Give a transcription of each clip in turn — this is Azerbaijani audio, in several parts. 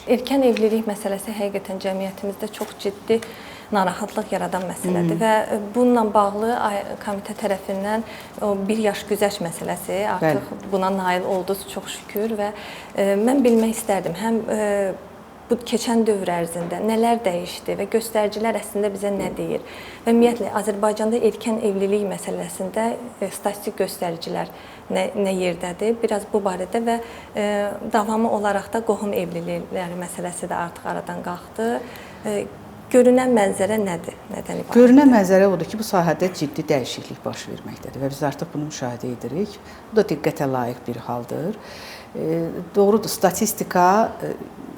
Erkən evlilik məsələsi həqiqətən cəmiyyətimizdə çox ciddi narahatlıq yaradan məsələdir və bununla bağlı komitə tərəfindən o 1 yaş güzəşt məsələsi artıq buna nail oldunuz, çox şükür və mən bilmək istərdim, həm bu keçən dövr ərzində nələr dəyişdi və göstəricilər əslində bizə nə deyir? Və ümumiyyətlə Azərbaycanda erkən evlilik məsələsində statistik göstəricilər nə yerdədir? Biraz bu barədə və davamı olaraq da qohum evlilikləri məsələsi də artıq aradan qalxdı. Görünən mənzərə nədir? Nədən ibarətdir? Görünən mənzərə odur ki, bu sahədə ciddi dəyişiklik baş verməkdədir və biz artıq bunu müşahidə edirik. Bu da diqqətə layiq bir haldır. Doğrudur, statistika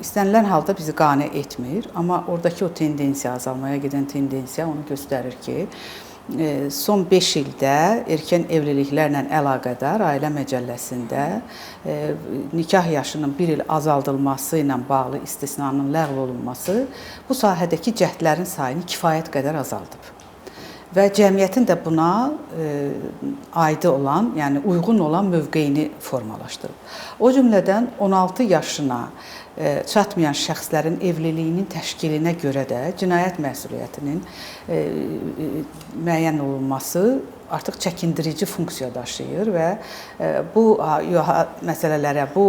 istənilən halda bizi qane etmir, amma oradakı o tendensiya, azalmaya gedən tendensiya onu göstərir ki, son 5 ildə erkən evliliklərlə əlaqədar Ailə Məcəlləsində nikah yaşının 1 il azaldılması ilə bağlı istisnanın ləğv olunması bu sahədəki cəhdlərin sayını kifayət qədər azaldıb. Və cəmiyyətin də buna aidi olan, yəni uyğun olan mövqeyini formalaşdırıb. O cümlədən 16 yaşına çatmayan şəxslərin evliliyinin təşkilinə görə də cinayət məsuliyyətinin müəyyən olunması artıq çəkindirici funksiya daşıyır və bu məsələlərə, bu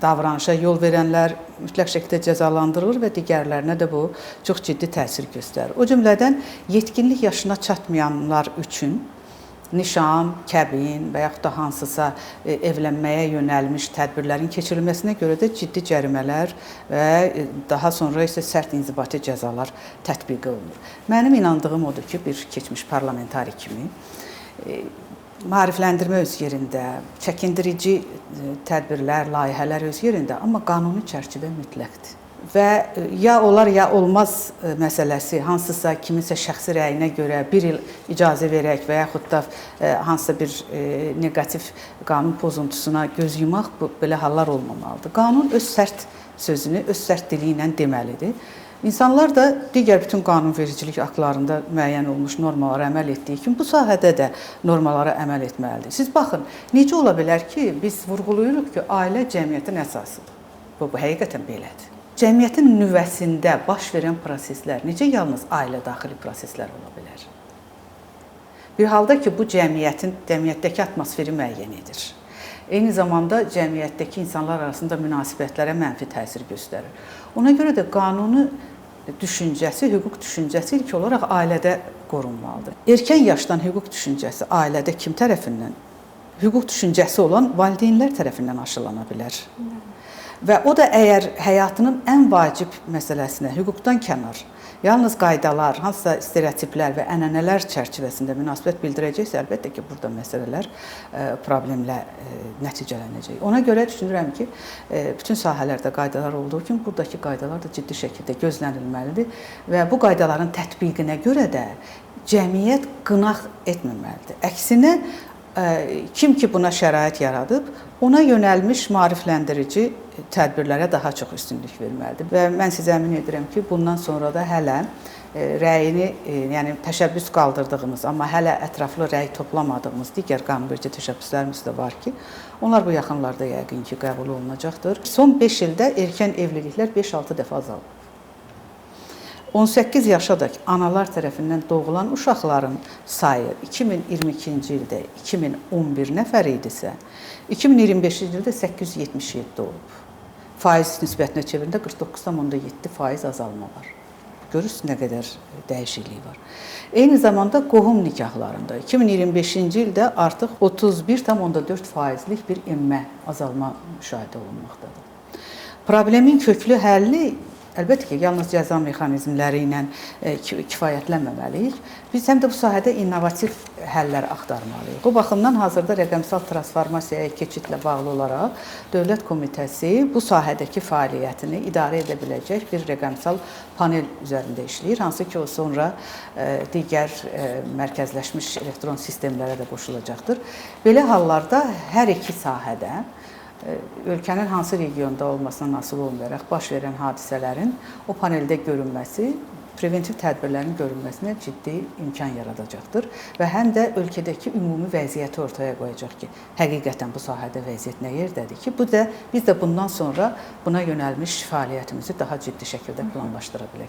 davranışa yol verənlər mütləq şəkildə cəzalandırılır və digərlərinə də bu çox ciddi təsir göstərir. O cümlədən yetkinlik yaşına çatmayanlar üçün nişan, kəbin və yaxud da hansısa evlənməyə yönəlmiş tədbirlərin keçirilməsinə görə də ciddi cərimələr və daha sonra isə sərt inzibati cəzalar tətbiq olunur. Mənim inandığım odur ki, bir keçmiş parlamentari kimi maarifləndirmə öz yerində, çəkindirici tədbirlər, layihələr öz yerində, amma qanuni çərçivə mütləqdir. Və ya olar, ya olmaz məsələsi hansısa kiminsə şəxsi rəyinə görə 1 il icazə verək və yaxud da hansısa bir negativ qanun pozuntusuna göz yumaq belə hallar olmamalıdır. Qanun öz sərt sözünü, öz sərt dili ilə deməlidir. İnsanlar da digər bütün qanunvericilik aktlarında müəyyən olmuş normalara əməl etdiyi kimi bu sahədə də normalara əməl etməlidir. Siz baxın, necə ola bilər ki, biz vurğuluyuruq ki, ailə cəmiyyətin əsasıdır. Bu həqiqətən belədir. Cəmiyyətin nüvəsində baş verən proseslər necə yalnız ailə daxili proseslər ola bilər? Bir halda ki, bu cəmiyyətdəki atmosferi müəyyən edir. Eyni zamanda cəmiyyətdəki insanlar arasında münasibətlərə mənfi təsir göstərir. Ona görə də qanuni düşüncəsi, hüquq düşüncəsi ilk olaraq ailədə qorunmalıdır. Erkən yaşdan hüquq düşüncəsi ailədə kim tərəfindən? Hüquq düşüncəsi olan valideynlər tərəfindən aşılana bilər. Və o da əgər həyatının ən vacib məsələsinə, hüquqdan kənar, yalnız qaydalar, hansısa stereotiplər və ənənələr çərçivəsində münasibət bildirəcəksə, əlbəttə ki, burada məsələlər problemlə nəticələnəcək. Ona görə düşünürəm ki, bütün sahələrdə qaydalar olduğu kimi, buradakı qaydalar da ciddi şəkildə gözlənilməlidir və bu qaydaların tətbiqinə görə də cəmiyyət qınaq etməməlidir. Əksinə, kim ki buna şərait yaradıb, ona yönəlmiş maarifləndirici tədbirlərə daha çox üstünlük verməlidir. Və mən sizə əmin edirəm ki, bundan sonra da hələ rəyini, yəni təşəbbüs qaldırdığımız, amma hələ ətraflı rəy toplamadığımız digər qanunverici təşəbbüslərimiz də var ki, onlar bu yaxınlarda yəqin ki, qəbul olunacaqdır. Son 5 ildə erkən evliliklər 5-6 dəfə azalıb. 18 yaşadək analar tərəfindən doğulan uşaqların sayı 2022-ci ildə 2011 nəfər idisə, 2025-ci ildə 877 olub. Faiz nisbətinə çevirində 49,7% azalma var. Görürsünüz nə qədər dəyişiklik var. Eyni zamanda qohum nikahlarında 2025-ci ildə artıq 31,4%lik bir enmə, azalma müşahidə olunmaqdadır. Problemin köklü həlli əlbəttə ki, yalnız cəza mexanizmləri ilə kifayətlənməməliyik. Biz həm də bu sahədə innovativ həllər axtarmalıyıq. Bu baxımdan hazırda rəqəmsal transformasiyaya keçidlə bağlı olaraq Dövlət Komitəsi bu sahədəki fəaliyyətini idarə edə biləcək bir rəqəmsal panel üzərində işləyir. Hansı ki, o sonra digər mərkəzləşmiş elektron sistemlərə də qoşulacaqdır. Belə hallarda hər iki sahədə ölkənin hansı regionda olmasına asılı olmayaraq baş verən hadisələrin o paneldə görünməsi preventiv tədbirlərin görülməsinə ciddi imkan yaradacaqdır və həm də ölkədəki ümumi vəziyyəti ortaya qoyacaq ki, həqiqətən bu sahədə vəziyyət nə yerdədir ki, biz də bundan sonra buna yönəlmiş fəaliyyətimizi daha ciddi şəkildə planlaşdıra bilək.